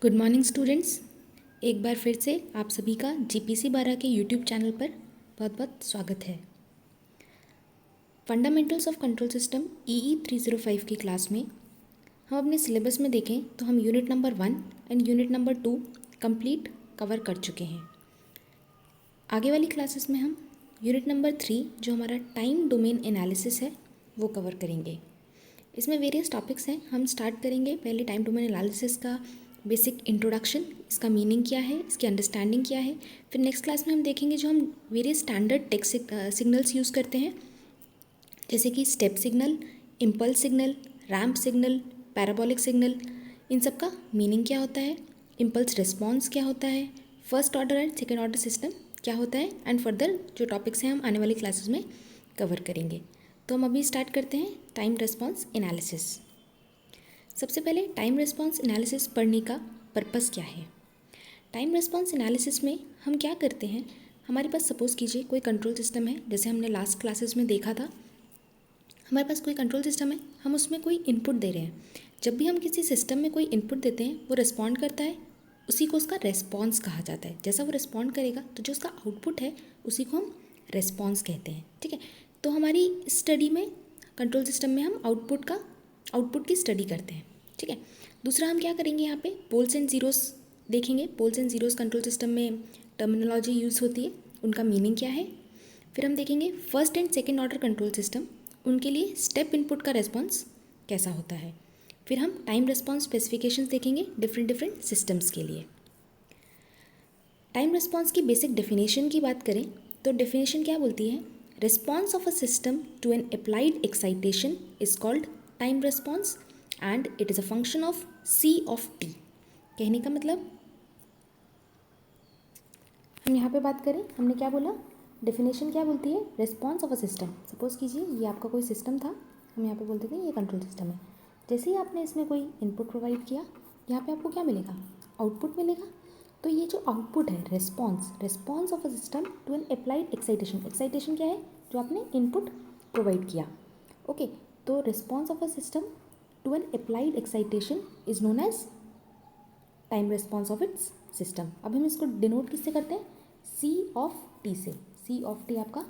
Good morning students. एक बार फिर से आप सभी का जीपीसी 12 के यूट्यूब चैनल पर बहुत बहुत स्वागत है। Fundamentals of control system EE 305 की क्लास में हम अपने सिलेबस में देखें तो हम unit number 1 and unit number 2 complete cover कर चुके हैं। आगे वाली क्लासेस में हम यूनिट नंबर 3 जो हमारा टाइम डोमेन एनालिसिस है वो कवर करेंगे। इसमें वेरियस टॉपिक्स हैं। हम स्टार्ट करेंगे पहले टाइम डोमेन एनालिसिस का बेसिक इंट्रोडक्शन, इसका मीनिंग क्या है, इसकी अंडरस्टैंडिंग क्या है। फिर नेक्स्ट क्लास में हम देखेंगे जो हम various standard test signals use करते हैं, जैसे कि step signal, impulse signal, ramp signal, parabolic signal. इन सब का मीनिंग क्या होता है, इम्पल्स रिस्पॉन्स क्या होता है, first order and second order system क्या होता है, एंड फर्दर जो टॉपिक्स हैं हम आने वाली क्लासेस में कवर करेंगे। तो हम अभी स्टार्ट करते हैं टाइम रिस्पॉन्स एनालिसिस। सबसे पहले टाइम रिस्पॉन्स एनालिसिस पढ़ने का पर्पस क्या है। टाइम रिस्पॉन्स एनालिसिस में हम क्या करते हैं, हमारे पास सपोज़ कीजिए कोई कंट्रोल सिस्टम है, जैसे हमने लास्ट क्लासेस में देखा था। हमारे पास कोई कंट्रोल सिस्टम है, हम उसमें कोई इनपुट दे रहे हैं। जब भी हम किसी सिस्टम में कोई इनपुट देते हैं वो रिस्पॉन्ड करता है, उसी को उसका रेस्पॉन्स कहा जाता है। जैसा वो रिस्पॉन्ड करेगा तो जो उसका आउटपुट है उसी को हम रेस्पॉन्स कहते हैं। ठीक है, तो हमारी स्टडी में कंट्रोल सिस्टम में हम आउटपुट की स्टडी करते हैं। ठीक है, दूसरा हम क्या करेंगे, यहाँ पे पोल्स एंड ज़ीरोस देखेंगे। Poles and zeros control system में टर्मिनोलॉजी यूज़ होती है, उनका मीनिंग क्या है। फिर हम देखेंगे first and second order control system, उनके लिए स्टेप इनपुट का रेस्पॉन्स कैसा होता है। फिर हम टाइम रिस्पॉन्स स्पेसिफिकेशंस देखेंगे डिफरेंट सिस्टम्स के लिए। टाइम रिस्पॉन्स की बेसिक डेफिनेशन की बात करें तो डेफिनेशन क्या बोलती है, response of a system to an applied excitation is called time response and it is a function of C of T। कहने का मतलब, हम यहाँ पे बात करें, हमने क्या बोला, डेफिनेशन क्या बोलती है, response of a system. Suppose कीजिए ये आपका कोई सिस्टम था, हम यहाँ पे बोलते थे ये कंट्रोल सिस्टम है। जैसे ही आपने इसमें कोई इनपुट प्रोवाइड किया, यहाँ पे आपको क्या मिलेगा, आउटपुट मिलेगा। तो ये जो आउटपुट है, response of a system to an applied excitation. Excitation क्या है, जो आपने इनपुट प्रोवाइड किया। ओके, तो response of a system to an applied excitation is known as time response of its system. अब हम इसको डिनोट किससे करते हैं, C ऑफ T से। C ऑफ T आपका,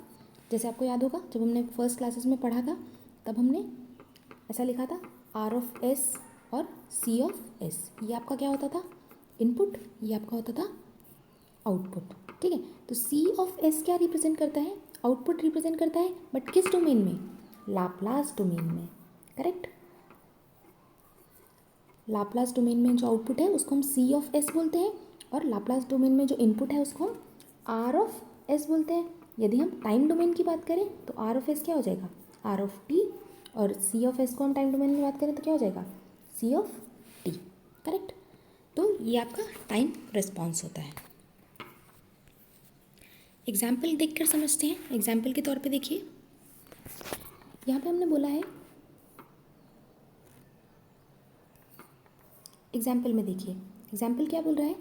जैसे आपको याद होगा जब हमने फर्स्ट क्लासेस में पढ़ा था तब हमने ऐसा लिखा था R ऑफ S और C ऑफ S। ये आपका क्या होता था, इनपुट, ये आपका होता था आउटपुट। ठीक है, तो C ऑफ S क्या रिप्रेजेंट करता है, आउटपुट रिप्रेजेंट करता है, बट किस डोमेन में, लाप्लास डोमेन में। करेक्ट, लाप्लास डोमेन में जो आउटपुट है उसको हम C ऑफ S बोलते हैं, और लाप्लास डोमेन में जो इनपुट है उसको हम R ऑफ S बोलते हैं। यदि हम टाइम डोमेन की बात करें तो R ऑफ S क्या हो जाएगा, R ऑफ T, और C ऑफ S को हम टाइम डोमेन में बात करें तो क्या हो जाएगा, C ऑफ T। करेक्ट, तो ये आपका टाइम रिस्पॉन्स होता है। एग्जाम्पल देखकर समझते हैं। एग्जाम्पल के तौर पे देखिए, यहाँ पे हमने बोला है, एग्जाम्पल में देखिए, एग्जाम्पल क्या बोल रहा है,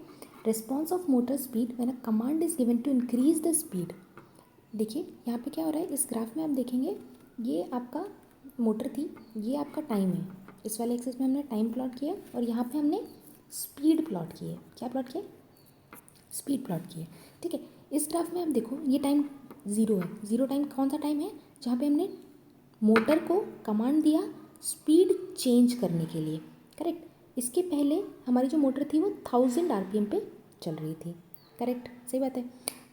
response of motor speed when a command is given to increase the speed. देखिए यहाँ पे क्या हो रहा है, इस ग्राफ में आप देखेंगे ये आपका मोटर थी, ये आपका टाइम है। इस वाले एक्सिस में हमने टाइम प्लॉट किया और यहाँ पे हमने स्पीड प्लॉट की है। क्या प्लॉट किया, स्पीड प्लॉट की है। ठीक है, इस ग्राफ में आप देखो ये टाइम ज़ीरो है। ज़ीरो टाइम कौन सा टाइम है, जहाँ पे हमने मोटर को कमांड दिया स्पीड चेंज करने के लिए। करेक्ट, इसके पहले हमारी जो मोटर थी वो 1000 RPM पे चल रही थी। करेक्ट, सही बात है।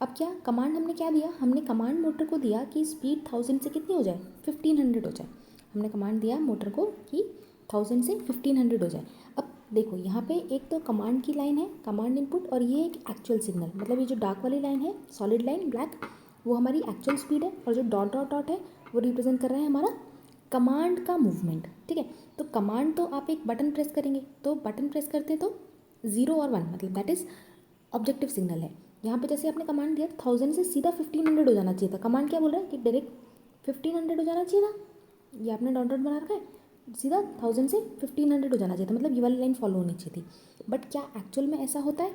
अब क्या कमांड हमने क्या दिया, हमने कमांड मोटर को दिया कि स्पीड 1000 से कितनी हो जाए, 1500 हो जाए। हमने कमांड दिया मोटर को कि 1000 से 1500 हो जाए। अब देखो यहाँ पे एक तो कमांड की लाइन है, कमांड इनपुट, और ये एक एक्चुअल सिग्नल, मतलब ये जो डार्क वाली लाइन है, सॉलिड लाइन ब्लैक, वो हमारी एक्चुअल स्पीड है, और जो डॉट डॉट डॉट है वो रिप्रेजेंट कर रहा है हमारा कमांड का मूवमेंट। ठीक है, तो कमांड तो आप एक बटन प्रेस करेंगे, तो बटन प्रेस करते हैं तो 0 और 1, मतलब दैट इज़ ऑब्जेक्टिव सिग्नल है। यहाँ पे जैसे आपने कमांड दिया 1000 से सीधा 1500 हो जाना चाहिए था। कमांड क्या बोल रहा है कि डायरेक्ट 1500 हो जाना चाहिए था, ये आपने डॉट डॉट बना रखा है, सीधा 1000 से 1500 हो जाना चाहिए था, मतलब ये वाली लाइन फॉलो होनी चाहिए थी। बट क्या एक्चुअल में ऐसा होता है,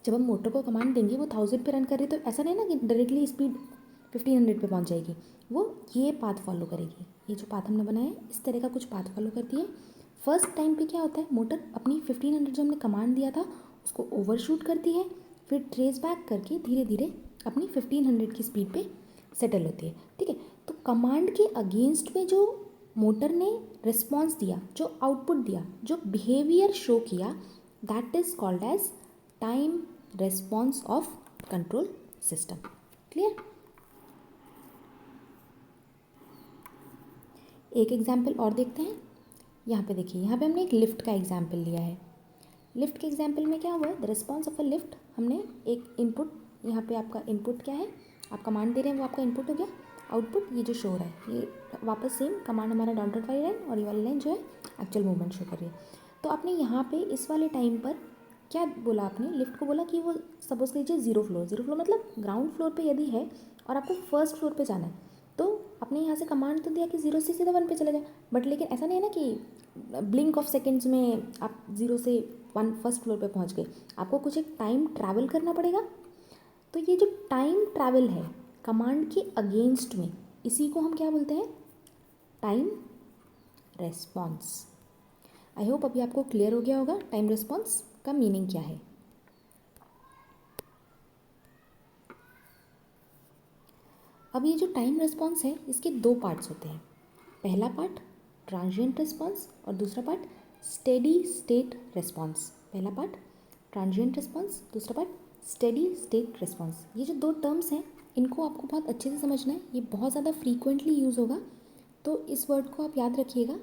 जब हम मोटर को कमांड देंगे वो 1000 पे रन कर रही है, तो ऐसा नहीं ना कि डायरेक्टली स्पीड 1500 पे पहुंच जाएगी, वो ये पाथ फॉलो करेगी। ये जो पाथ हमने बनाया है इस तरह का कुछ पाथ फॉलो करती है, फर्स्ट टाइम पे क्या होता है, मोटर अपनी 1500 जो हमने कमांड दिया था उसको ओवरशूट करती है, फिर ट्रेस बैक करके धीरे धीरे अपनी 1500 की स्पीड पे सेटल होती है। ठीक है, तो कमांड के अगेंस्ट में जो मोटर ने रिस्पॉन्स दिया, जो आउटपुट दिया, जो बिहेवियर शो किया, that is called as time response of control system. Clear? एक एग्जाम्पल और देखते हैं। यहाँ पे देखिए, यहाँ पे हमने एक लिफ्ट का एग्जाम्पल लिया है। लिफ्ट के एग्जाम्पल में क्या हुआ है, the response of a lift, हमने एक इनपुट, यहाँ पे आपका इनपुट क्या है, आप कमांड दे रहे हैं, वो आपका इनपुट हो गया। आउटपुट ये जो शो हो रहा है, ये वापस सेम कमांड हमारा डॉटेड वाली लाइन, और ये वाली लाइन जो है एक्चुअल मूवमेंट शो कर रही है। तो आपने यहाँ पे इस वाले टाइम पर क्या बोला, आपने लिफ्ट को बोला कि वो सपोज कीजिए जीरो फ्लोर मतलब ग्राउंड फ्लोर पे यदि है और आपको फर्स्ट फ्लोर पे जाना है, तो आपने यहाँ से कमांड तो दिया कि 0 से सीधा 1 पे चले जाए, बट लेकिन ऐसा नहीं है ना कि ब्लिंक ऑफ सेकेंड्स में आप 0 से 1 फर्स्ट फ्लोर पे पहुँच गए। आपको कुछ एक टाइम ट्रैवल करना पड़ेगा। तो ये जो टाइम ट्रैवल है कमांड के अगेंस्ट में, इसी को हम क्या बोलते हैं, टाइम रेस्पॉन्स। आई होप अभी आपको क्लियर हो गया होगा टाइम रेस्पॉन्स का मीनिंग क्या है। अब ये जो टाइम रेस्पॉन्स है इसके दो पार्ट्स होते हैं। पहला पार्ट ट्रांजिएंट रेस्पॉन्स और दूसरा पार्ट स्टेडी स्टेट रेस्पॉन्स। पहला पार्ट ट्रांजिएंट रेस्पॉन्स, दूसरा पार्ट स्टेडी स्टेट रेस्पॉन्स। ये जो दो टर्म्स हैं इनको आपको बहुत अच्छे से समझना है, ये बहुत ज़्यादा फ्रीक्वेंटली यूज़ होगा, तो इस वर्ड को आप याद रखिएगा,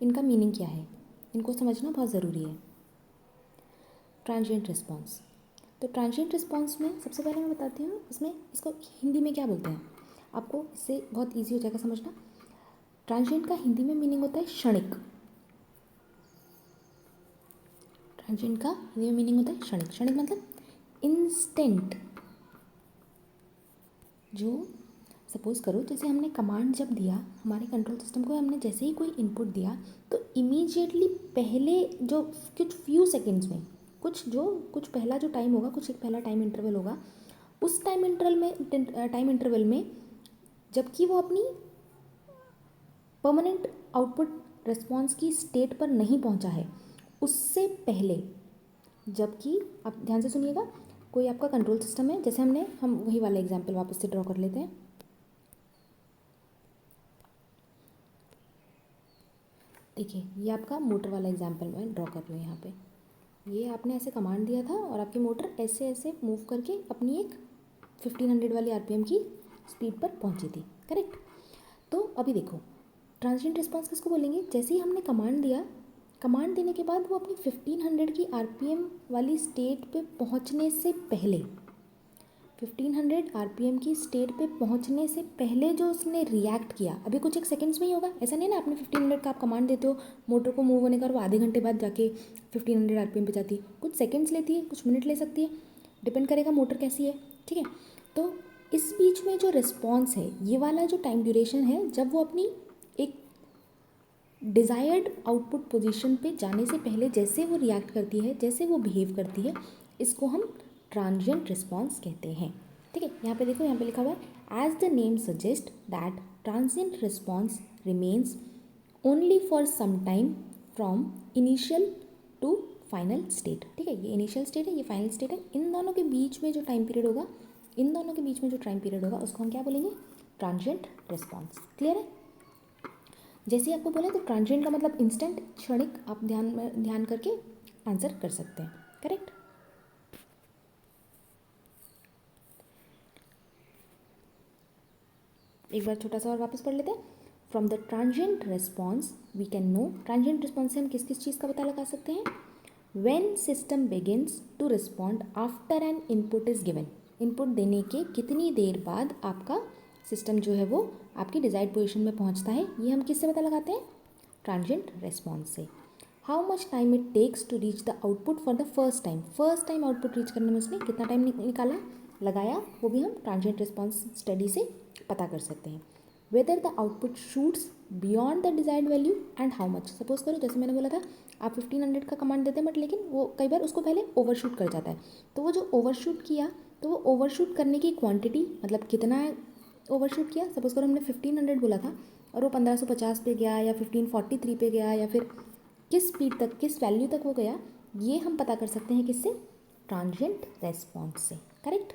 इनका मीनिंग क्या है, इनको समझना बहुत ज़रूरी है। ट्रांजिएंट रिस्पॉन्स, तो ट्रांजिएंट रिस्पॉन्स में सबसे पहले मैं बताती हूँ इसमें इसको हिंदी में क्या बोलते हैं, आपको इससे बहुत इजी हो जाएगा समझना। ट्रांजिएंट का हिंदी में मीनिंग होता है क्षणिक। ट्रांजिएंट का हिंदी में मीनिंग होता है क्षणिक। क्षणिक मतलब इंस्टेंट। जो सपोज करो जैसे हमने कमांड जब दिया हमारे कंट्रोल सिस्टम को, हमने जैसे ही कोई इनपुट दिया तो इमीडिएटली पहले जो कुछ फ्यू सेकेंड्स में कुछ पहला जो टाइम होगा, कुछ एक पहला टाइम इंटरवल होगा, उस टाइम इंटरवल में जबकि वो अपनी परमानेंट आउटपुट रिस्पॉन्स की स्टेट पर नहीं पहुंचा है, उससे पहले, जबकि आप ध्यान से सुनिएगा, कोई आपका कंट्रोल सिस्टम है, जैसे हम वही वाला एग्जांपल वापस से ड्रॉ कर लेते हैं। देखिए ये आपका मोटर वाला एग्जांपल मैं ड्रॉ कर रही हूँ। यहाँ पे ये आपने ऐसे कमांड दिया था और आपकी मोटर ऐसे ऐसे मूव करके अपनी एक 1500 वाली आरपीएम की स्पीड पर पहुंची थी, करेक्ट। तो अभी देखो ट्रांजिएंट रिस्पॉन्स किसको बोलेंगे, जैसे ही हमने कमांड दिया, कमांड देने के बाद वो अपनी 1500 की आरपीएम वाली स्टेट पे पहुंचने से पहले, 1500 आरपीएम की स्टेट पे पहुंचने से पहले जो उसने रिएक्ट किया, अभी कुछ एक सेकंड्स में ही होगा, ऐसा नहीं ना आपने 1500 का आप कमांड देते हो मोटर को मूव होने का और वो आधे घंटे बाद जाके 1500 आरपीएम पे जाती है, कुछ सेकंड्स लेती है, कुछ मिनट ले सकती है, डिपेंड करेगा मोटर कैसी है, ठीक है। तो इस बीच में जो रिस्पॉन्स है, ये वाला जो टाइम ड्यूरेशन है, जब वो अपनी एक डिज़ायर्ड आउटपुट पोजीशन पे जाने से पहले जैसे वो रिएक्ट करती है, जैसे वो बिहेव करती है, इसको हम ट्रांजिएंट रिस्पॉन्स कहते हैं, ठीक है। यहाँ पे देखो, यहाँ पे लिखा हुआ है as the name suggest that transient response remains only for some time from initial to final state, ठीक है। ये इनिशियल स्टेट है, ये फाइनल स्टेट है, इन दोनों के बीच में जो टाइम पीरियड होगा, इन दोनों के बीच में जो टाइम पीरियड होगा उसको हम क्या बोलेंगे, ट्रांजिएंट रिस्पॉन्स। क्लियर है। जैसे आपको बोला तो ट्रांजिएंट का मतलब इंस्टेंट, क्षणिक, आप ध्यान करके आंसर कर सकते हैं, करेक्ट। एक बार छोटा सा और वापस पढ़ लेते हैं। From the transient response we can know, transient response से हम किस किस चीज़ का पता लगा सकते हैं, when system begins to respond after an input is given, input देने के कितनी देर बाद आपका सिस्टम जो है वो आपकी डिजायर्ड पोजीशन में पहुंचता है, ये हम किससे पता लगाते हैं, ट्रांजिएंट रिस्पॉन्स से। How much time it takes to reach the output for the first time output reach करने में उसने कितना टाइम निकाला लगाया, वो भी हम ट्रांजिएंट रिस्पॉन्स स्टडी से पता कर सकते हैं। Whether the output shoots beyond the desired value and how much, suppose करो जैसे मैंने बोला था आप 1500 का कमांड देते हैं, बट लेकिन वो कई बार उसको पहले ओवरशूट कर जाता है, तो वो जो ओवरशूट किया, तो वो ओवरशूट करने की क्वांटिटी, मतलब कितना ओवरशूट किया, सपोज करो हमने 1500 बोला था और वो 1550 पे गया या 1543 पे गया या फिर किस स्पीड तक, किस वैल्यू तक वो गया, ये हम पता कर सकते हैं किससे, ट्रांजिएंट रेस्पॉन्स से। Correct.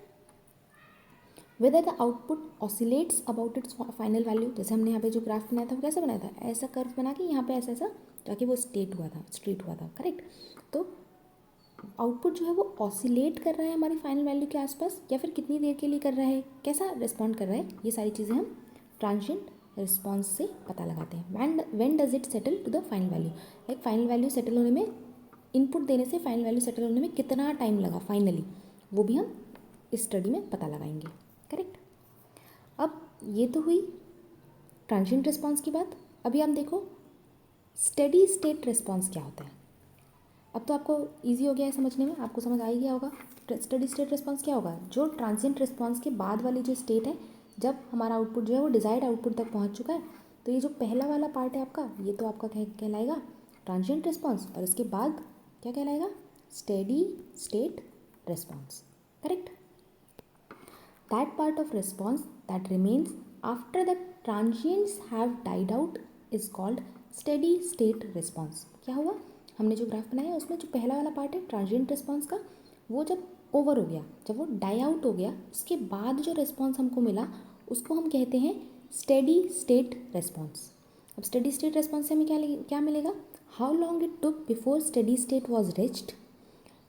Whether the output oscillates about it's final value, जैसे हमने यहाँ पे जो ग्राफ बनाया था वो कैसे बनाया था, ऐसा कर्व बना के यहाँ पे ऐसा ऐसा जाके वो स्ट्रेट हुआ था। करेक्ट। तो आउटपुट जो है वो ऑसिलेट कर रहा है हमारी फाइनल वैल्यू के आसपास, या फिर कितनी देर के लिए कर रहा है, कैसा रिस्पॉन्ड कर रहा है, ये सारी चीज़ें हम ट्रांजिएंट रिस्पॉन्स से पता लगाते हैं। When does it settle to the final value, like final value settle होने में, इनपुट देने से फाइनल वैल्यू सेटल होने में कितना टाइम लगा फाइनली, वो भी हम इस स्टडी में पता लगाएंगे। करेक्ट। अब ये तो हुई ट्रांजिएंट रिस्पॉन्स की बात। अभी आप देखो स्टेडी स्टेट रिस्पॉन्स क्या होता है। अब तो आपको इजी हो गया है समझने में, आपको समझ आ ही गया होगा स्टेडी स्टेट रिस्पॉन्स क्या होगा। जो ट्रांजिएंट रिस्पॉन्स के बाद वाली जो स्टेट है, जब हमारा आउटपुट जो है वो डिजायर्ड आउटपुट तक पहुंच चुका है, तो ये जो पहला वाला पार्ट है आपका, ये तो आपका कहलाएगा ट्रांजिएंट रिस्पॉन्स, और इसके बाद क्या कहलाएगा, steady state response. Correct. That part of response that remains after the transients have died out is called steady state response. क्या हुआ, हमने जो ग्राफ बनाया उसमें जो पहला वाला पार्ट है ट्रांजिएंट रिस्पॉन्स का, वो जब ओवर हो गया, जब वो डाई आउट हो गया, उसके बाद जो रिस्पॉन्स हमको मिला उसको हम कहते हैं स्टेडी स्टेट रिस्पॉन्स। अब स्टेडी स्टेट रिस्पॉन्स से हमें क्या मिलेगा, how long it took before steady state was reached,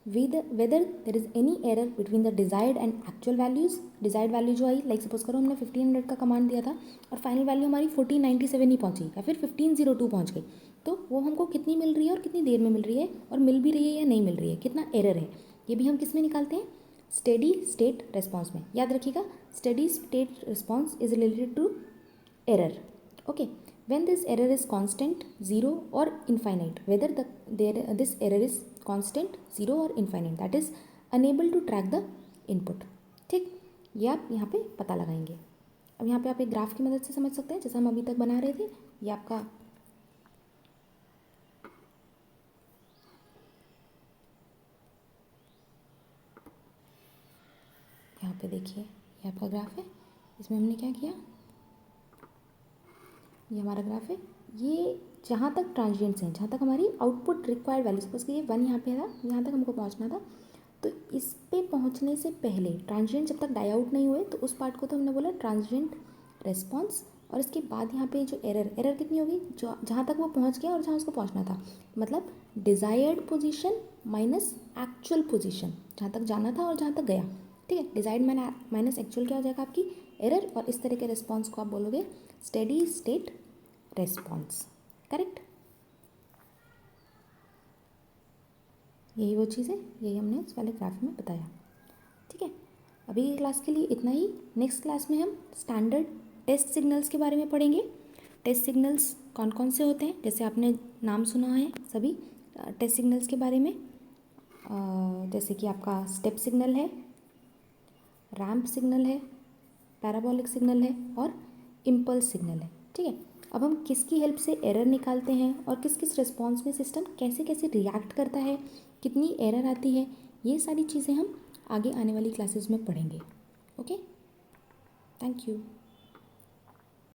whether there is any error between the desired and actual values। Desired value जो आई, लाइक सपोज करो हमने 1500 का कमांड दिया था और फाइनल वैल्यू हमारी 1497 ही पहुंची, या फिर 1502 पहुंच गई, तो वो हमको कितनी मिल रही है और कितनी देर में मिल रही है, और मिल भी रही है या नहीं मिल रही है, कितना एरर है, ये भी हम किस में निकालते हैं, स्टेडी स्टेट रिस्पॉन्स में। याद रखिएगा, steady state response is related to error. Okay. when this error is constant, 0 or infinite, whether this error is constant, 0 or infinite, that is unable to track the input। ठीक, ये आप यहाँ पे पता लगाएंगे। अब यहाँ पे आप एक ग्राफ की मदद से समझ सकते हैं, जैसा हम अभी तक बना रहे थे। ये आपका यहाँ पे देखिए, ये आपका ग्राफ है, इसमें हमने क्या किया, ये हमारा ग्राफ है, ये जहाँ तक ट्रांजिएंट्स हैं, जहाँ तक हमारी आउटपुट रिक्वायर्ड वैल्यू, सपोज कि ये 1 यहाँ पे था, यहाँ तक हमको पहुँचना था, तो इस पे पहुँचने से पहले ट्रांजिएंट जब तक डाई आउट नहीं हुए, तो उस पार्ट को तो हमने बोला ट्रांजिएंट रिस्पॉन्स। और इसके बाद यहाँ पे जो एरर कितनी होगी, जो जहाँ तक वो पहुँच गया और जहाँ उसको पहुँचना था, मतलब desired position minus actual position, जहाँ तक जाना था और जहाँ तक गया। ठीक है, डिज़ायर्ड माइनस एक्चुअल क्या हो जाएगा, आपकी एरर, और इस तरह के रिस्पॉन्स को आप बोलोगे स्टेडी स्टेट रिस्पॉन्स। करेक्ट। यही वो चीज़ है, यही हमने इस वाले ग्राफ में बताया। ठीक है, अभी की क्लास के लिए इतना ही। नेक्स्ट क्लास में हम स्टैंडर्ड टेस्ट सिग्नल्स के बारे में पढ़ेंगे। टेस्ट सिग्नल्स कौन कौन से होते हैं, जैसे आपने नाम सुना है सभी टेस्ट सिग्नल्स के बारे में, जैसे कि आपका स्टेप सिग्नल है, रैंप सिग्नल है, पैराबोलिक सिग्नल है और इम्पल्स सिग्नल है। ठीक है, अब हम किसकी हेल्प से एरर निकालते हैं और किस किस रिस्पॉन्स में सिस्टम कैसे कैसे रिएक्ट करता है, कितनी एरर आती है, ये सारी चीज़ें हम आगे आने वाली क्लासेस में पढ़ेंगे। Okay, thank you.